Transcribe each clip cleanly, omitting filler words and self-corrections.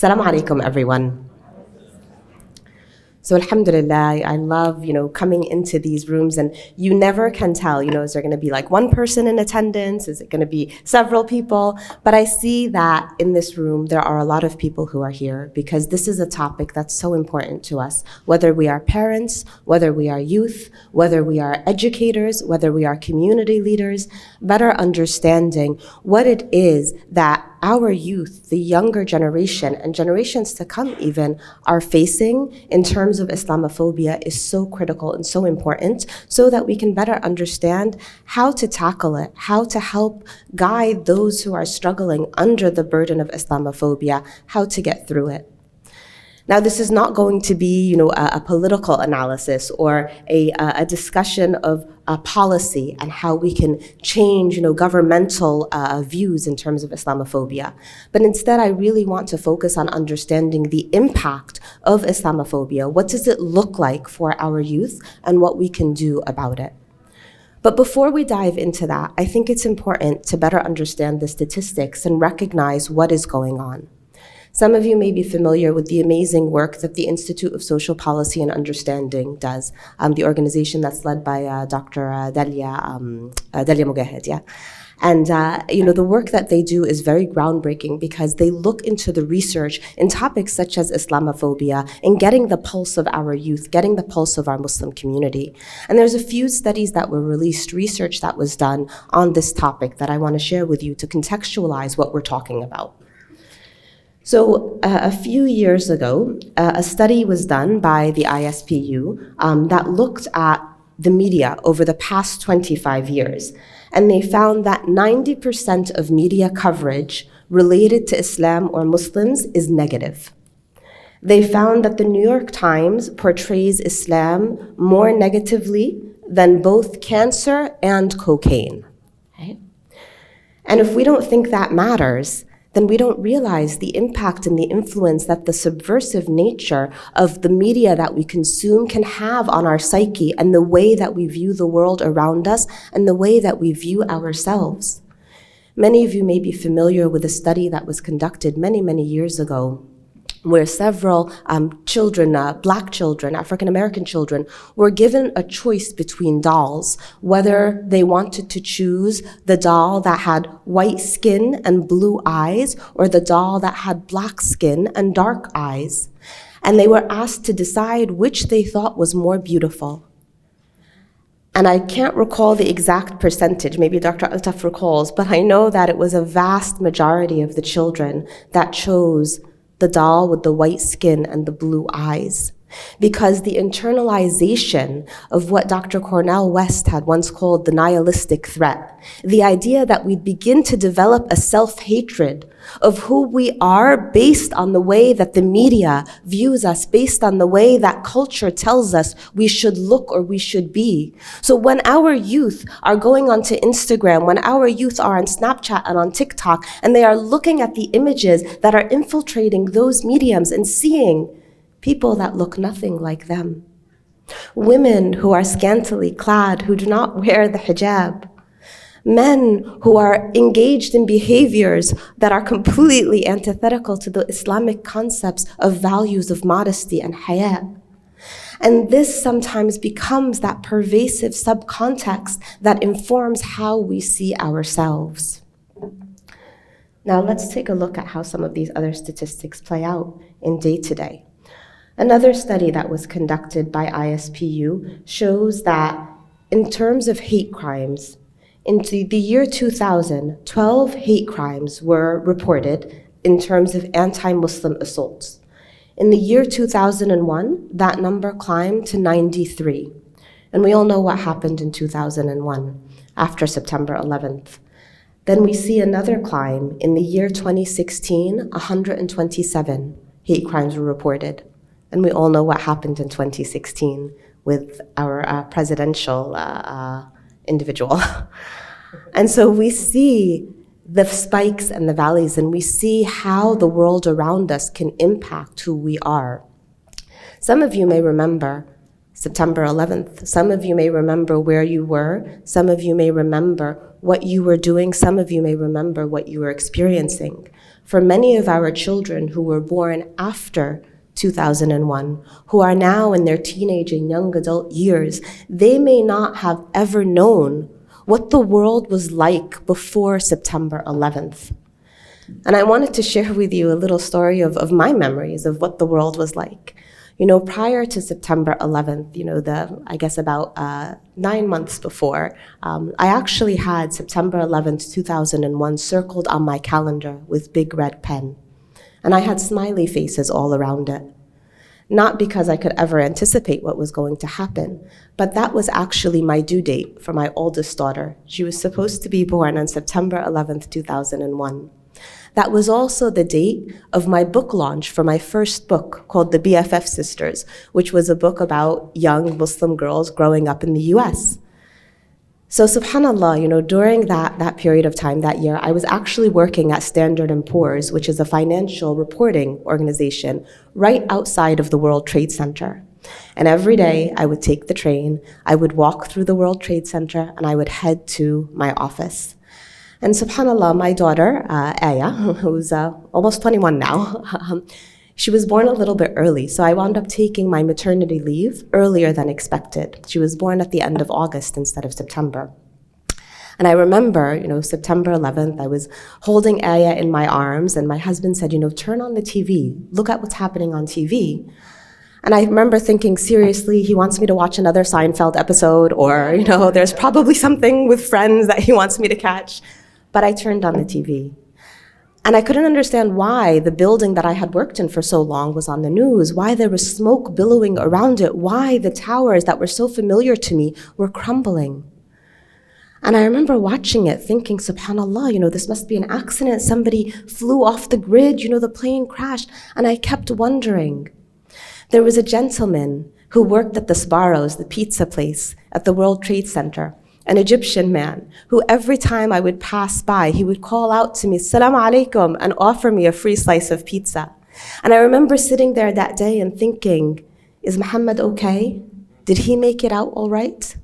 Assalamu alaikum, everyone. So alhamdulillah, I love, coming into these rooms, and you never can tell, is there going to be like one person in attendance? Is it going to be several people? But I see that in this room, there are a lot of people who are here because this is a topic that's so important to us, whether we are parents, whether we are youth, whether we are educators, whether we are community leaders, better understanding what it is that our youth, the younger generation, and generations to come even, are facing in terms of Islamophobia is so critical and so important so that we can better understand how to tackle it, how to help guide those who are struggling under the burden of Islamophobia, how to get through it. Now, this is not going to be, a political analysis or a discussion of policy and how we can change, governmental views in terms of Islamophobia. But instead, I really want to focus on understanding the impact of Islamophobia. What does it look like for our youth and what we can do about it? But before we dive into that, I think it's important to better understand the statistics and recognize what is going on. Some of you may be familiar with the amazing work that the Institute of Social Policy and Understanding does, the organization that's led by Dr. Dalia Mujahid, yeah. And, the work that they do is very groundbreaking because they look into the research in topics such as Islamophobia and getting the pulse of our youth, getting the pulse of our Muslim community. And there's a few studies that were released, research that was done on this topic that I want to share with you to contextualize what we're talking about. So a few years ago, a study was done by the ISPU that looked at the media over the past 25 years. And they found that 90% of media coverage related to Islam or Muslims is negative. They found that the New York Times portrays Islam more negatively than both cancer and cocaine. Okay? And if we don't think that matters, then we don't realize the impact and the influence that the subversive nature of the media that we consume can have on our psyche and the way that we view the world around us and the way that we view ourselves. Many of you may be familiar with a study that was conducted many, many years ago where several children, Black children, African-American children, were given a choice between dolls, whether they wanted to choose the doll that had white skin and blue eyes or the doll that had black skin and dark eyes. And they were asked to decide which they thought was more beautiful. And I can't recall the exact percentage, maybe Dr. Altaf recalls, but I know that it was a vast majority of the children that chose the doll with the white skin and the blue eyes. Because the internalization of what Dr. Cornel West had once called the nihilistic threat, the idea that we'd begin to develop a self-hatred of who we are based on the way that the media views us, based on the way that culture tells us we should look or we should be. So when our youth are going onto Instagram, when our youth are on Snapchat and on TikTok, and they are looking at the images that are infiltrating those mediums and seeing people that look nothing like them. Women who are scantily clad, who do not wear the hijab. Men who are engaged in behaviors that are completely antithetical to the Islamic concepts of values of modesty and haya. And this sometimes becomes that pervasive subcontext that informs how we see ourselves. Now let's take a look at how some of these other statistics play out in day-to-day. Another study that was conducted by ISPU shows that in terms of hate crimes, in the year 2000, 12 hate crimes were reported in terms of anti-Muslim assaults. In the year 2001, that number climbed to 93. And we all know what happened in 2001 after September 11th. Then we see another climb. In the year 2016, 127 hate crimes were reported. And we all know what happened in 2016 with our presidential individual. And so we see the spikes and the valleys, and we see how the world around us can impact who we are. Some of you may remember September 11th. Some of you may remember where you were. Some of you may remember what you were doing. Some of you may remember what you were experiencing. for many of our children who were born after 2001, who are now in their teenage and young adult years, they may not have ever known what the world was like before September 11th. And I wanted to share with you a little story of my memories of what the world was like. Prior to September 11th, I guess about 9 months before, I actually had September 11th, 2001 circled on my calendar with big red pen. And I had smiley faces all around it. Not because I could ever anticipate what was going to happen, but that was actually my due date for my oldest daughter. She was supposed to be born on September 11th, 2001. That was also the date of my book launch for my first book called The BFF Sisters, which was a book about young Muslim girls growing up in the US. So subhanAllah, during that period of time that year, I was actually working at Standard & Poor's, which is a financial reporting organization right outside of the World Trade Center. And every day I would take the train, I would walk through the World Trade Center, and I would head to my office. And subhanAllah, my daughter, Aya, who's almost 21 now, she was born a little bit early, so I wound up taking my maternity leave earlier than expected. She was born at the end of August instead of September. And I remember, September 11th, I was holding Aya in my arms, and my husband said, turn on the TV, look at what's happening on TV. And I remember thinking, seriously, he wants me to watch another Seinfeld episode, or, there's probably something with Friends that he wants me to catch. But I turned on the TV. And I couldn't understand why the building that I had worked in for so long was on the news, why there was smoke billowing around it, why the towers that were so familiar to me were crumbling. And I remember watching it thinking, subhanAllah, this must be an accident. Somebody flew off the grid, the plane crashed. And I kept wondering. There was a gentleman who worked at the Sbarro's, the pizza place at the World Trade Center, an Egyptian man who every time I would pass by, he would call out to me, "Assalamu alaikum," and offer me a free slice of pizza. And I remember sitting there that day and thinking, is Muhammad okay? Did he make it out all right?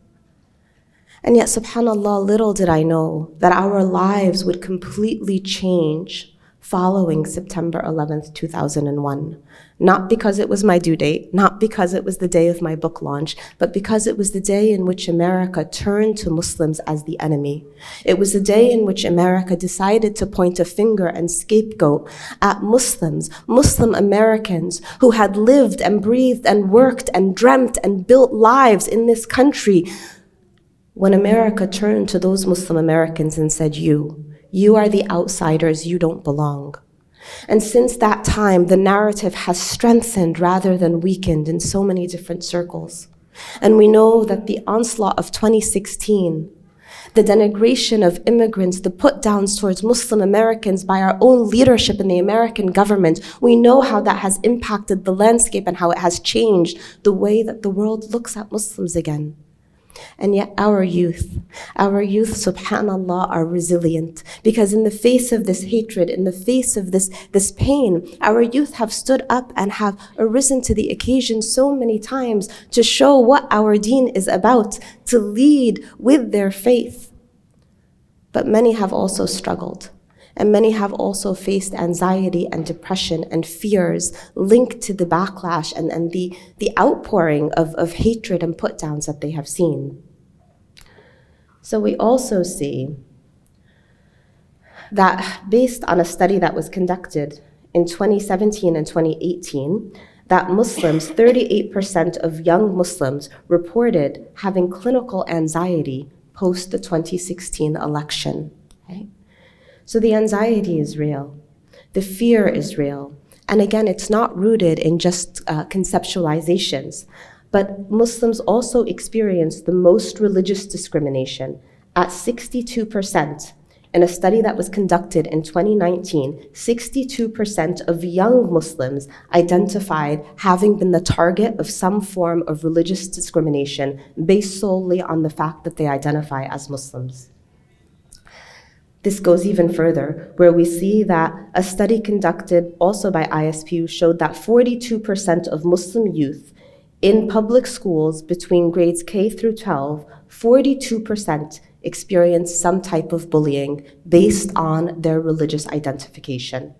And yet, subhanAllah, little did I know that our lives would completely change following September 11th, 2001. Not because it was my due date, not because it was the day of my book launch, but because it was the day in which America turned to Muslims as the enemy. It was the day in which America decided to point a finger and scapegoat at Muslims, Muslim Americans who had lived and breathed and worked and dreamt and built lives in this country. When America turned to those Muslim Americans and said, you are the outsiders, you don't belong. And since that time, the narrative has strengthened rather than weakened in so many different circles. And we know that the onslaught of 2016, the denigration of immigrants, the put-downs towards Muslim Americans by our own leadership in the American government, we know how that has impacted the landscape and how it has changed the way that the world looks at Muslims again. And yet our youth, subhanAllah, are resilient, because in the face of this hatred, in the face of this pain, our youth have stood up and have arisen to the occasion so many times to show what our deen is about, to lead with their faith. But many have also struggled. And many have also faced anxiety and depression and fears linked to the backlash and the outpouring of hatred and put-downs that they have seen. So we also see that based on a study that was conducted in 2017 and 2018, that Muslims, 38% of young Muslims reported having clinical anxiety post the 2016 election. Okay? So the anxiety is real, the fear is real. And again, it's not rooted in just conceptualizations, but Muslims also experience the most religious discrimination at 62%. In a study that was conducted in 2019, 62% of young Muslims identified having been the target of some form of religious discrimination based solely on the fact that they identify as Muslims. This goes even further, where we see that a study conducted also by ISPU showed that 42% of Muslim youth in public schools between grades K through 12, 42% experienced some type of bullying based on their religious identification.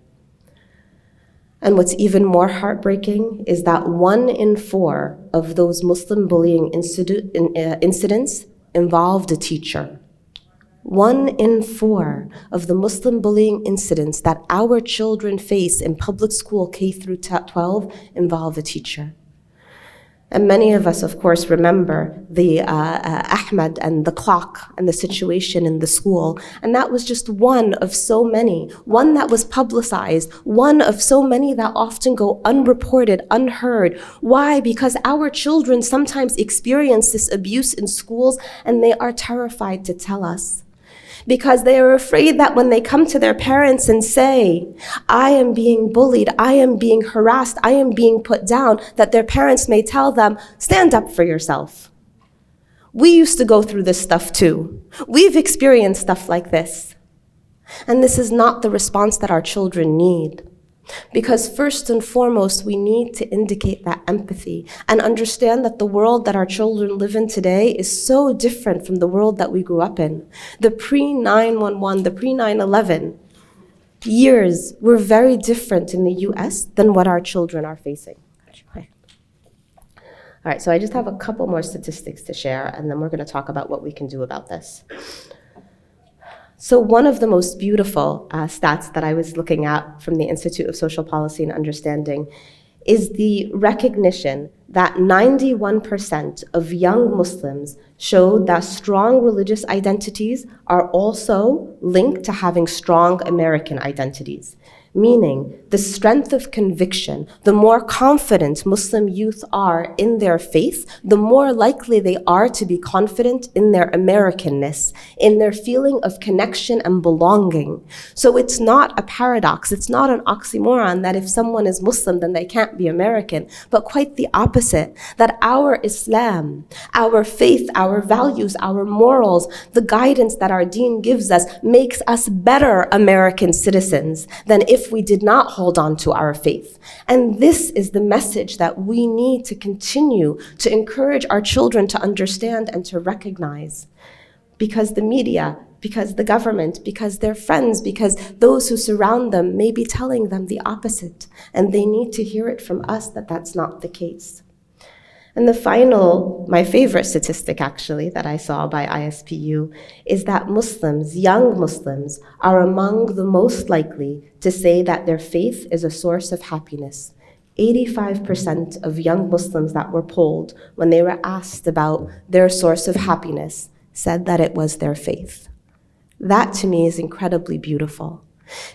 And what's even more heartbreaking is that 1 in 4 of those Muslim bullying incidents involved a teacher. 1 in 4 of the Muslim bullying incidents that our children face in public school K through 12 involve a teacher. And many of us, of course, remember the Ahmed and the clock and the situation in the school. And that was just one of so many, one that was publicized, one of so many that often go unreported, unheard. Why? Because our children sometimes experience this abuse in schools and they are terrified to tell us. Because they are afraid that when they come to their parents and say, I am being bullied, I am being harassed, I am being put down, that their parents may tell them, stand up for yourself. We used to go through this stuff too. We've experienced stuff like this. And this is not the response that our children need. Because first and foremost, we need to indicate that empathy and understand that the world that our children live in today is so different from the world that we grew up in. The pre-911, the pre-9/11 years were very different in the US than what our children are facing. All right, so I just have a couple more statistics to share, and then we're going to talk about what we can do about this. So one of the most beautiful stats that I was looking at from the Institute of Social Policy and Understanding is the recognition that 91% of young Muslims showed that strong religious identities are also linked to having strong American identities. Meaning, the strength of conviction, the more confident Muslim youth are in their faith, the more likely they are to be confident in their Americanness, in their feeling of connection and belonging. So it's not a paradox, it's not an oxymoron that if someone is Muslim, then they can't be American, but quite the opposite, that our Islam, our faith, our values, our morals, the guidance that our deen gives us makes us better American citizens than if we did not hold on to our faith. And this is the message that we need to continue to encourage our children to understand and to recognize. Because the media, because the government, because their friends, because those who surround them may be telling them the opposite. And they need to hear it from us that that's not the case. And the final, my favorite statistic actually that I saw by ISPU is that Muslims, young Muslims, are among the most likely to say that their faith is a source of happiness. 85% of young Muslims that were polled when they were asked about their source of happiness said that it was their faith. That to me is incredibly beautiful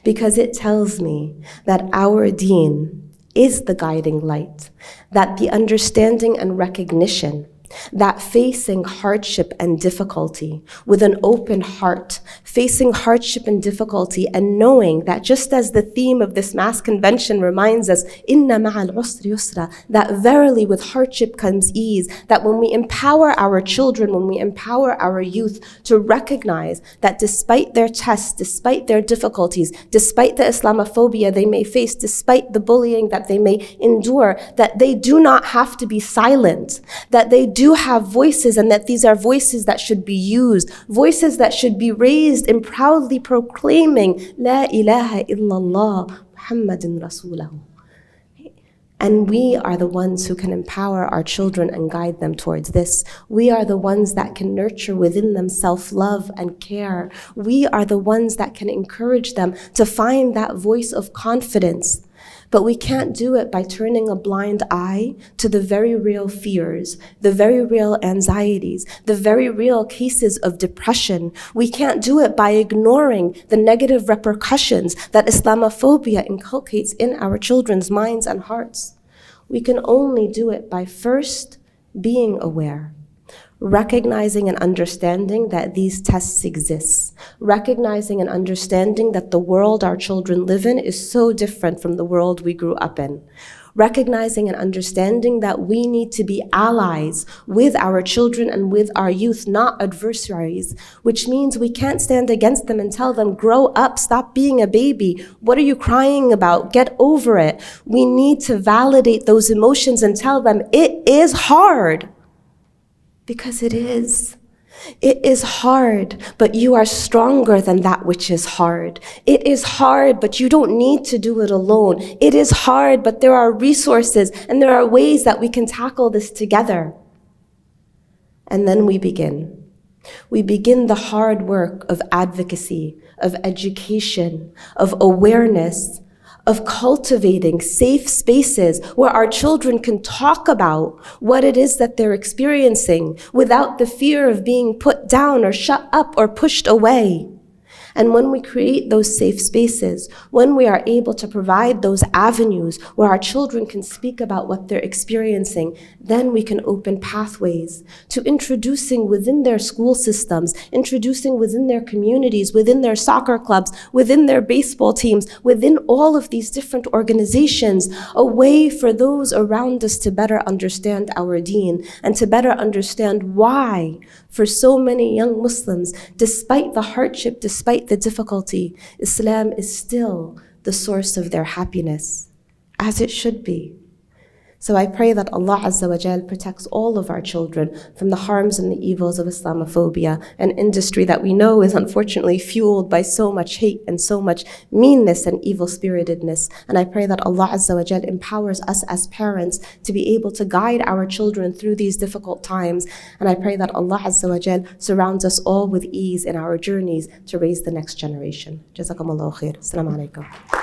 because it tells me that our deen is the guiding light, that the understanding and recognition that facing hardship and difficulty with an open heart, facing hardship and difficulty and knowing that just as the theme of this mass convention reminds us, inna ma'al usri yusra, that verily with hardship comes ease, that when we empower our children, when we empower our youth to recognize that despite their tests, despite their difficulties, despite the Islamophobia they may face, despite the bullying that they may endure, that they do not have to be silent, that they do have voices and that these are voices that should be used, voices that should be raised in proudly proclaiming La ilaha illallah Muhammadun Rasulahu. And we are the ones who can empower our children and guide them towards this. We are the ones that can nurture within them self-love and care. We are the ones that can encourage them to find that voice of confidence. But we can't do it by turning a blind eye to the very real fears, the very real anxieties, the very real cases of depression. We can't do it by ignoring the negative repercussions that Islamophobia inculcates in our children's minds and hearts. We can only do it by first being aware, recognizing and understanding that these tests exist, recognizing and understanding that the world our children live in is so different from the world we grew up in, recognizing and understanding that we need to be allies with our children and with our youth, not adversaries, which means we can't stand against them and tell them, grow up, stop being a baby. What are you crying about? Get over it. We need to validate those emotions and tell them it is hard. Because it is. It is hard, but you are stronger than that which is hard. It is hard, but you don't need to do it alone. It is hard, but there are resources and there are ways that we can tackle this together. And then we begin. We begin the hard work of advocacy, of education, of awareness, of cultivating safe spaces where our children can talk about what it is that they're experiencing without the fear of being put down or shut up or pushed away. And when we create those safe spaces, when we are able to provide those avenues where our children can speak about what they're experiencing, then we can open pathways to introducing within their school systems, introducing within their communities, within their soccer clubs, within their baseball teams, within all of these different organizations, a way for those around us to better understand our deen and to better understand why, for so many young Muslims, despite the hardship, despite the difficulty, Islam is still the source of their happiness, as it should be. So I pray that Allah Azza wa Jal protects all of our children from the harms and the evils of Islamophobia, an industry that we know is unfortunately fueled by so much hate and so much meanness and evil-spiritedness. And I pray that Allah Azza wa Jal empowers us as parents to be able to guide our children through these difficult times. And I pray that Allah Azza wa Jal surrounds us all with ease in our journeys to raise the next generation. Jazakumullahu khair. Assalamu alaikum.